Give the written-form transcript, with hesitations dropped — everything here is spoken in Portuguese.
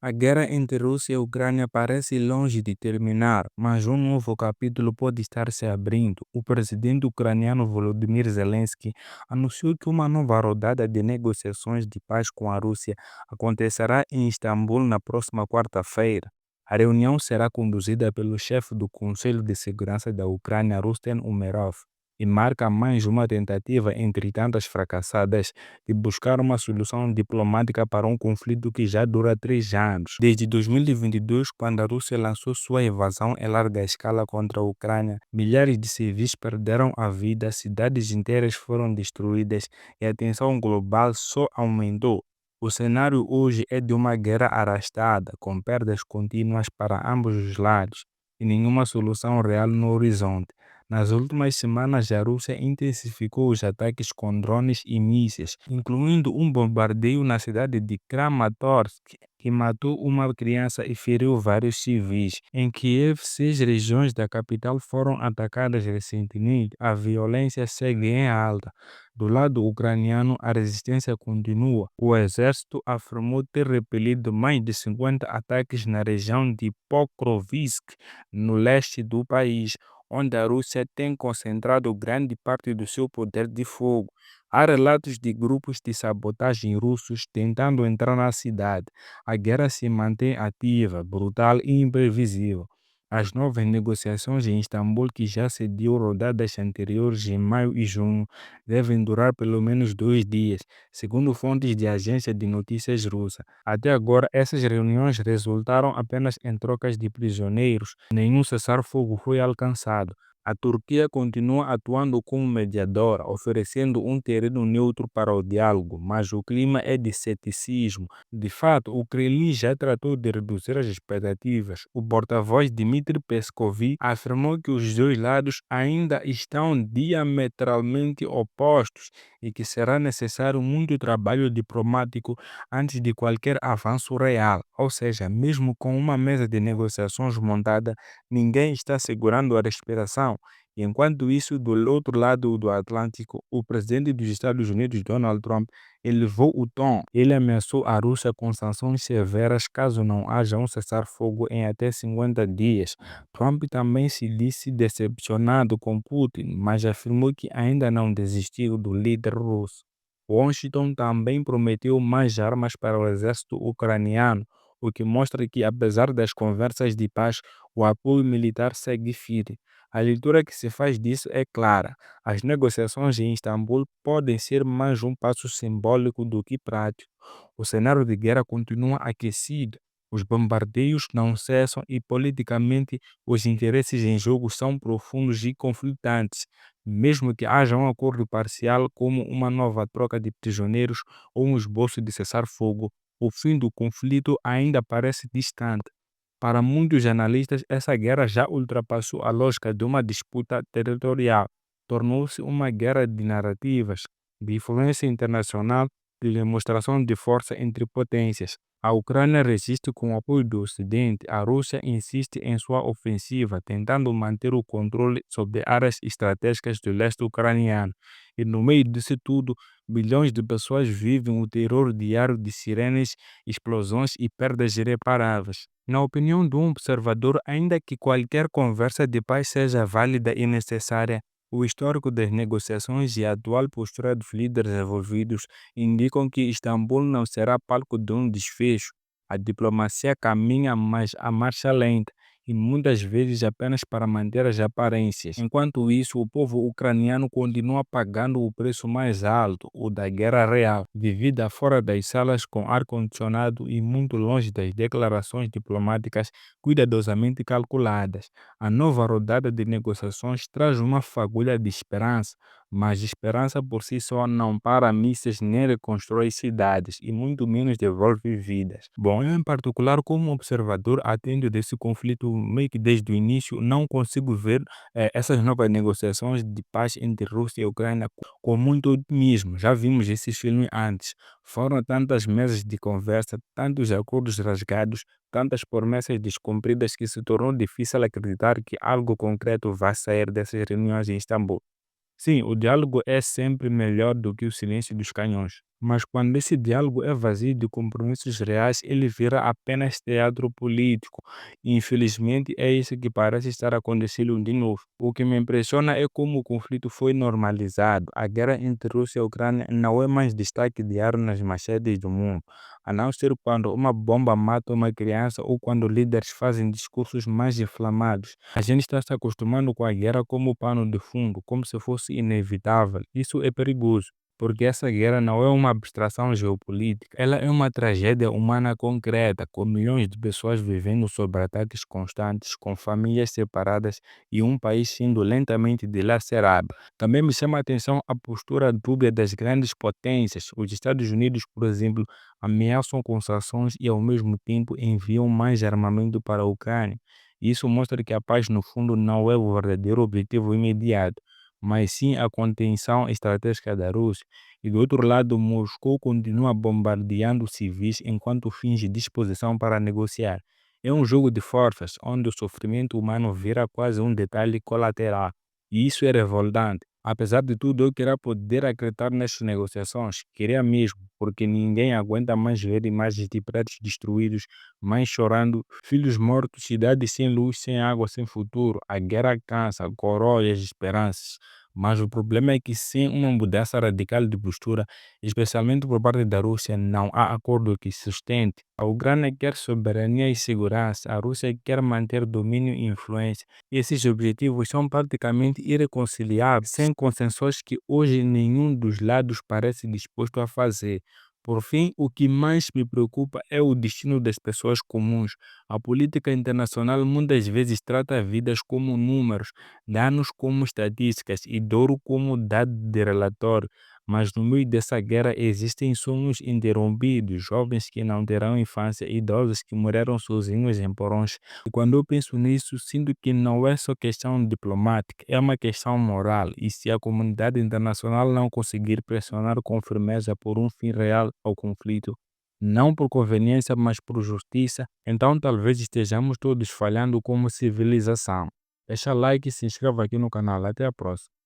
A guerra entre Rússia e Ucrânia parece longe de terminar, mas um novo capítulo pode estar se abrindo. O presidente ucraniano Volodymyr Zelensky anunciou que uma nova rodada de negociações de paz com a Rússia acontecerá em Istambul na próxima quarta-feira. A reunião será conduzida pelo chefe do Conselho de Segurança da Ucrânia, Rustem Umerov, e marca mais uma tentativa, entre tantas fracassadas, de buscar uma solução diplomática para um conflito que já dura 3 anos. Desde 2022, quando a Rússia lançou sua invasão em larga escala contra a Ucrânia, milhares de civis perderam a vida, cidades inteiras foram destruídas e a tensão global só aumentou. O cenário hoje é de uma guerra arrastada, com perdas contínuas para ambos os lados e nenhuma solução real no horizonte. Nas últimas semanas, a Rússia intensificou os ataques com drones e mísseis, incluindo um bombardeio na cidade de Kramatorsk, que matou uma criança e feriu vários civis. Em Kiev, 6 regiões da capital foram atacadas recentemente. A violência segue em alta. Do lado ucraniano, a resistência continua. O exército afirmou ter repelido mais de 50 ataques na região de Pokrovsk, no leste do país, onde a Rússia tem concentrado grande parte do seu poder de fogo. Há relatos de grupos de sabotagem russos tentando entrar na cidade. A guerra se mantém ativa, brutal e imprevisível. As novas negociações em Istambul, que já cediu rodadas anteriores em maio e junho, devem durar pelo menos 2 dias, segundo fontes de agência de notícias russa. Até agora, essas reuniões resultaram apenas em trocas de prisioneiros. Nenhum cessar-fogo foi alcançado. A Turquia continua atuando como mediadora, oferecendo um terreno neutro para o diálogo, mas o clima é de ceticismo. De fato, o Kremlin já tratou de reduzir as expectativas. O porta-voz Dmitry Peskov afirmou que os dois lados ainda estão diametralmente opostos e que será necessário muito trabalho diplomático antes de qualquer avanço real. Ou seja, mesmo com uma mesa de negociações montada, ninguém está segurando a respiração. Enquanto isso, do outro lado do Atlântico, o presidente dos Estados Unidos, Donald Trump, elevou o tom. Ele ameaçou a Rússia com sanções severas caso não haja um cessar-fogo em até 50 dias. Trump também se disse decepcionado com Putin, mas afirmou que ainda não desistiu do líder russo. Washington também prometeu mais armas para o exército ucraniano, o que mostra que, apesar das conversas de paz, o apoio militar segue firme. A leitura que se faz disso é clara. As negociações em Istambul podem ser mais um passo simbólico do que prático. O cenário de guerra continua aquecido. Os bombardeios não cessam e, politicamente, os interesses em jogo são profundos e conflitantes. Mesmo que haja um acordo parcial, como uma nova troca de prisioneiros ou um esboço de cessar-fogo, o fim do conflito ainda parece distante. Para muitos analistas, essa guerra já ultrapassou a lógica de uma disputa territorial. Tornou-se uma guerra de narrativas, de influência internacional, de demonstração de força entre potências. A Ucrânia resiste com o apoio do Ocidente, a Rússia insiste em sua ofensiva, tentando manter o controle sobre áreas estratégicas do leste ucraniano. E no meio disso tudo, milhões de pessoas vivem o terror diário de sirenes, explosões e perdas irreparáveis. Na opinião de um observador, ainda que qualquer conversa de paz seja válida e necessária, o histórico das negociações e a atual postura dos líderes envolvidos indicam que Istambul não será palco de um desfecho. A diplomacia caminha, mas a marcha lenta, e muitas vezes apenas para manter as aparências. Enquanto isso, o povo ucraniano continua pagando o preço mais alto, o da guerra real, vivida fora das salas com ar-condicionado e muito longe das declarações diplomáticas cuidadosamente calculadas. A nova rodada de negociações traz uma fagulha de esperança, mas esperança por si só não para mísseis nem reconstrói cidades e muito menos devolve vidas. Bom, eu em particular, como observador atento desse conflito meio que desde o início, não consigo ver essas novas negociações de paz entre Rússia e Ucrânia com muito otimismo. Já vimos esses filmes antes. Foram tantas mesas de conversa, tantos acordos rasgados, tantas promessas descumpridas que se tornou difícil acreditar que algo concreto vai sair dessas reuniões em Istambul. Sim, o diálogo é sempre melhor do que o silêncio dos canhões. Mas quando esse diálogo é vazio de compromissos reais, ele vira apenas teatro político. E, infelizmente, é isso que parece estar acontecendo de novo. O que me impressiona é como o conflito foi normalizado. A guerra entre Rússia e Ucrânia não é mais destaque diário nas manchetes do mundo, a não ser quando uma bomba mata uma criança ou quando líderes fazem discursos mais inflamados. A gente está se acostumando com a guerra como pano de fundo, como se fosse inevitável. Isso é perigoso. Porque essa guerra não é uma abstração geopolítica, ela é uma tragédia humana concreta, com milhões de pessoas vivendo sob ataques constantes, com famílias separadas e um país sendo lentamente dilacerado. Também me chama a atenção a postura dúbia das grandes potências. Os Estados Unidos, por exemplo, ameaçam com sanções e, ao mesmo tempo, enviam mais armamento para a Ucrânia. Isso mostra que a paz, no fundo, não é o verdadeiro objetivo imediato, mas sim a contenção estratégica da Rússia. E do outro lado, Moscou continua bombardeando civis enquanto finge disposição para negociar. É um jogo de forças, onde o sofrimento humano vira quase um detalhe colateral. E isso é revoltante. Apesar de tudo, eu queria poder acreditar nestas negociações. Queria mesmo, porque ninguém aguenta mais ver imagens de prédios destruídos, mães chorando, filhos mortos, cidades sem luz, sem água, sem futuro. A guerra cansa, corrói as esperanças. Mas o problema é que sem uma mudança radical de postura, especialmente por parte da Rússia, não há acordo que sustente. A Ucrânia quer soberania e segurança, a Rússia quer manter domínio e influência. E esses objetivos são praticamente irreconciliáveis, sem concessões que hoje nenhum dos lados parece disposto a fazer. Por fim, o que mais me preocupa é o destino das pessoas comuns. A política internacional muitas vezes trata vidas como números, danos como estatísticas e dor como dado de relatório. Mas no meio dessa guerra existem sonhos interrompidos, jovens que não terão infância, idosos que morreram sozinhos em porões. E quando eu penso nisso, sinto que não é só questão diplomática, é uma questão moral. E se a comunidade internacional não conseguir pressionar com firmeza por um fim real ao conflito, não por conveniência, mas por justiça, então talvez estejamos todos falhando como civilização. Deixa like e se inscreva aqui no canal. Até a próxima.